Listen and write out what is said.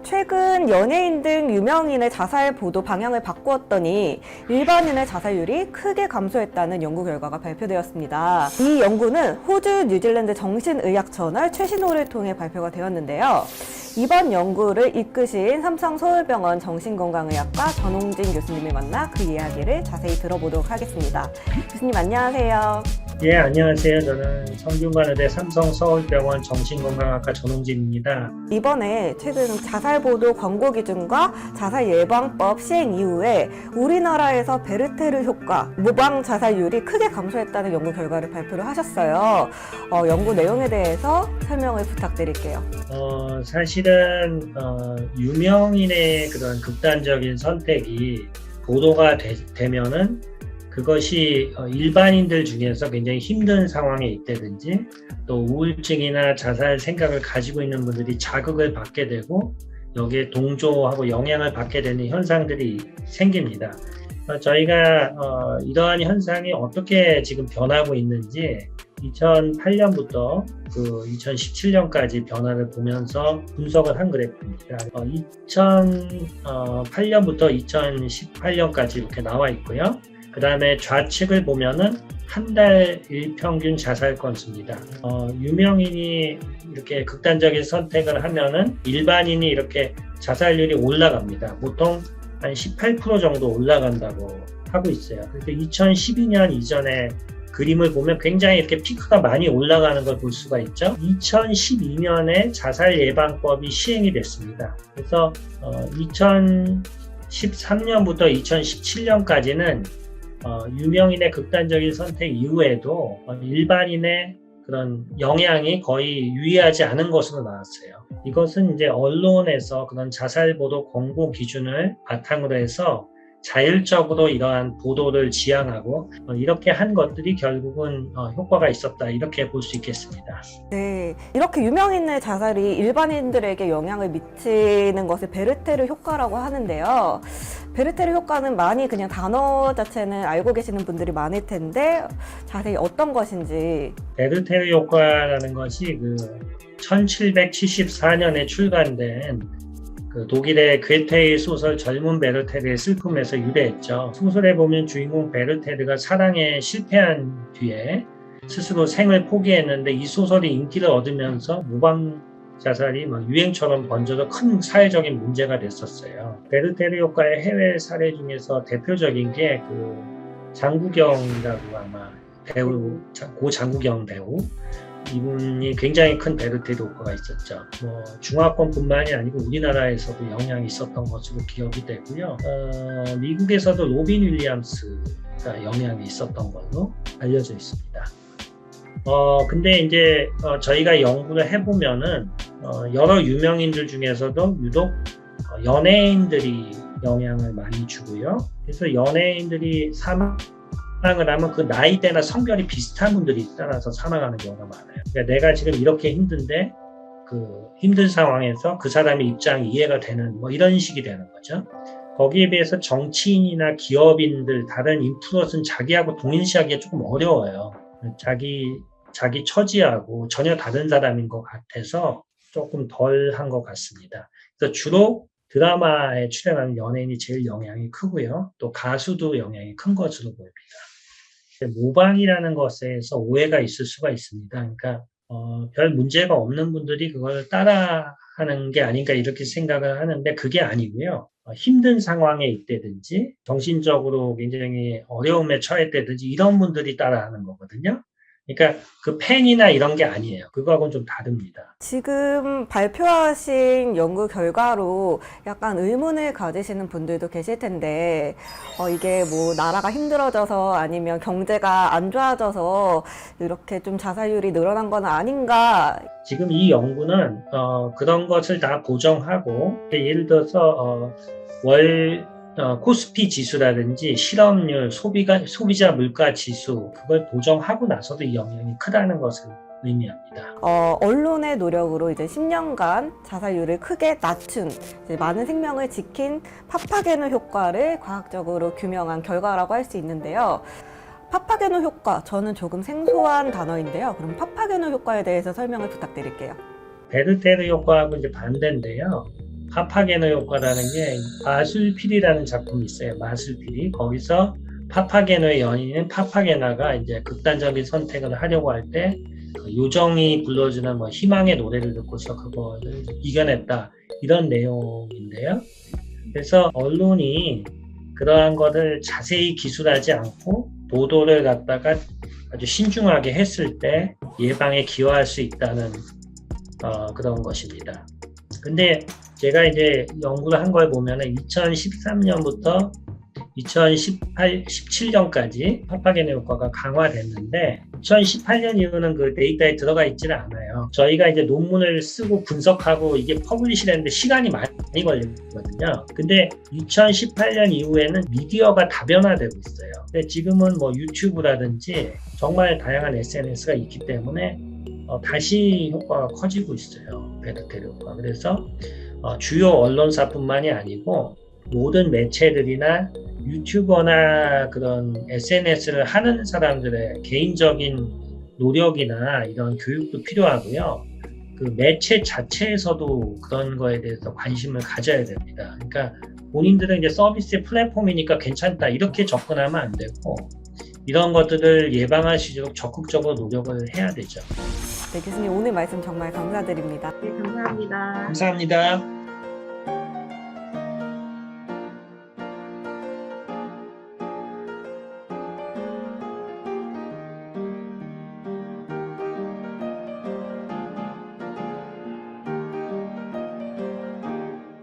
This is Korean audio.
최근 연예인 등 유명인의 자살 보도 방향을 바꾸었더니 일반인의 자살률이 크게 감소했다는 연구 결과가 발표되었습니다. 이 연구는 호주 뉴질랜드 정신의학저널 최신호를 통해 발표가 되었는데요. 이번 연구를 이끄신 삼성서울병원 정신건강의학과 전홍진 교수님을 만나 그 이야기를 자세히 들어보도록 하겠습니다. 교수님 안녕하세요. 예, 안녕하세요. 저는 성균관의대 삼성서울병원 정신건강학과 전홍진입니다. 이번에 최근 자살보도 권고 기준과 자살예방법 시행 이후에 우리나라에서 베르테르 효과, 모방 자살률이 크게 감소했다는 연구 결과를 발표를 하셨어요. 연구 내용에 대해서 설명을 부탁드릴게요. 사실은 유명인의 그런 극단적인 선택이 보도가 되면은 그것이 일반인들 중에서 굉장히 힘든 상황에 있다든지 또 우울증이나 자살 생각을 가지고 있는 분들이 자극을 받게 되고 여기에 동조하고 영향을 받게 되는 현상들이 생깁니다. 저희가 이러한 현상이 어떻게 지금 변하고 있는지 2008년부터 그 2017년까지 변화를 보면서 분석을 한 그래프입니다. 2008년부터 2018년까지 이렇게 나와 있고요. 그 다음에 좌측을 보면은 한 달 일평균 자살 건수입니다. 유명인이 이렇게 극단적인 선택을 하면은 일반인이 이렇게 자살률이 올라갑니다. 보통 한 18% 정도 올라간다고 하고 있어요. 그래서 2012년 이전에 그림을 보면 굉장히 이렇게 피크가 많이 올라가는 걸 볼 수가 있죠. 2012년에 자살 예방법이 시행이 됐습니다. 그래서 2013년부터 2017년까지는 유명인의 극단적인 선택 이후에도 일반인의 그런 영향이 거의 유의하지 않은 것으로 나왔어요. 이것은 이제 언론에서 그런 자살 보도 권고 기준을 바탕으로 해서 자율적으로 이러한 보도를 지향하고 이렇게 한 것들이 결국은 효과가 있었다 이렇게 볼 수 있겠습니다. 네, 이렇게 유명인의 자살이 일반인들에게 영향을 미치는 것을 베르테르 효과라고 하는데요. 베르테르 효과는 많이 그냥 단어 자체는 알고 계시는 분들이 많을 텐데 자세히 어떤 것인지. 베르테르 효과라는 것이 그 1774년에 출간된 그 독일의 괴테의 소설 젊은 베르테르의 슬픔에서 유래했죠. 소설에 보면 주인공 베르테르가 사랑에 실패한 뒤에 스스로 생을 포기했는데 이 소설이 인기를 얻으면서 모방 자살이 유행처럼 번져서 큰 사회적인 문제가 됐었어요. 베르테르 효과의 해외 사례 중에서 대표적인 게 그 장국영이라고 아마 배우, 고 장국영 배우 이분이 굉장히 큰 베르테르 효과가 있었죠. 중화권뿐만이 아니고 우리나라에서도 영향이 있었던 것으로 기억이 되고요. 미국에서도 로빈 윌리엄스가 영향이 있었던 걸로 알려져 있습니다. 근데 이제 저희가 연구를 해보면은 여러 유명인들 중에서도 유독 연예인들이 영향을 많이 주고요. 그래서 연예인들이 사망을 하면 그 나이대나 성별이 비슷한 분들이 따라서 사망하는 경우가 많아요. 그러니까 내가 지금 이렇게 힘든데 그 힘든 상황에서 그 사람의 입장이 이해가 되는 이런 식이 되는 거죠. 거기에 비해서 정치인이나 기업인들 다른 인플루언서는 자기하고 동일시하기가 조금 어려워요. 자기 처지하고 전혀 다른 사람인 것 같아서 조금 덜한 것 같습니다. 그래서 주로 드라마에 출연하는 연예인이 제일 영향이 크고요. 또 가수도 영향이 큰 것으로 보입니다. 모방이라는 것에서 오해가 있을 수가 있습니다. 그러니까 별 문제가 없는 분들이 그걸 따라하는 게 아닌가 이렇게 생각을 하는데 그게 아니고요. 힘든 상황에 있다든지 정신적으로 굉장히 어려움에 처했다든지 이런 분들이 따라하는 거거든요. 그러니까 그 팬이나 이런 게 아니에요. 그거하고는 좀 다릅니다. 지금 발표하신 연구 결과로 약간 의문을 가지시는 분들도 계실 텐데 이게 뭐 나라가 힘들어져서 아니면 경제가 안 좋아져서 이렇게 좀 자살률이 늘어난 건 아닌가. 지금 이 연구는 그런 것을 다 보정하고 예를 들어서 코스피 지수라든지 실업률, 소비자 물가 지수 그걸 보정하고 나서도 이 영향이 크다는 것을 의미합니다. 언론의 노력으로 이제 10년간 자살률을 크게 낮춘 이제 많은 생명을 지킨 파파게노 효과를 과학적으로 규명한 결과라고 할 수 있는데요. 파파게노 효과, 저는 조금 생소한 단어인데요. 그럼 파파게노 효과에 대해서 설명을 부탁드릴게요. 베르테르 효과하고 이제 반대인데요. 파파게너 효과라는 게 마술피리라는 작품이 있어요. 마술피리. 거기서 파파게너의 연인인 파파게나가 이제 극단적인 선택을 하려고 할 때 요정이 불러주는 뭐 희망의 노래를 듣고서 그거를 이겨냈다. 이런 내용인데요. 그래서 언론이 그러한 것을 자세히 기술하지 않고 보도를 갖다가 아주 신중하게 했을 때 예방에 기여할 수 있다는 그런 것입니다. 근데 제가 이제 연구를 한 걸 보면은 2013년부터 2017년까지 파파게너 효과가 강화됐는데 2018년 이후는 그 데이터에 들어가 있지는 않아요. 저희가 이제 논문을 쓰고 분석하고 이게 퍼블리시 되는데 시간이 많이 걸리거든요. 근데 2018년 이후에는 미디어가 다변화되고 있어요. 근데 지금은 뭐 유튜브라든지 정말 다양한 SNS가 있기 때문에 다시 효과가 커지고 있어요. 베르테르 효과. 그래서 주요 언론사뿐만이 아니고 모든 매체들이나 유튜버나 그런 SNS를 하는 사람들의 개인적인 노력이나 이런 교육도 필요하고요. 그 매체 자체에서도 그런 거에 대해서 관심을 가져야 됩니다. 그러니까 본인들은 이제 서비스의 플랫폼이니까 괜찮다 이렇게 접근하면 안 되고 이런 것들을 예방할 수 있도록 적극적으로 노력을 해야 되죠. 네, 교수님 오늘 말씀 정말 감사드립니다. 네, 감사합니다. 감사합니다.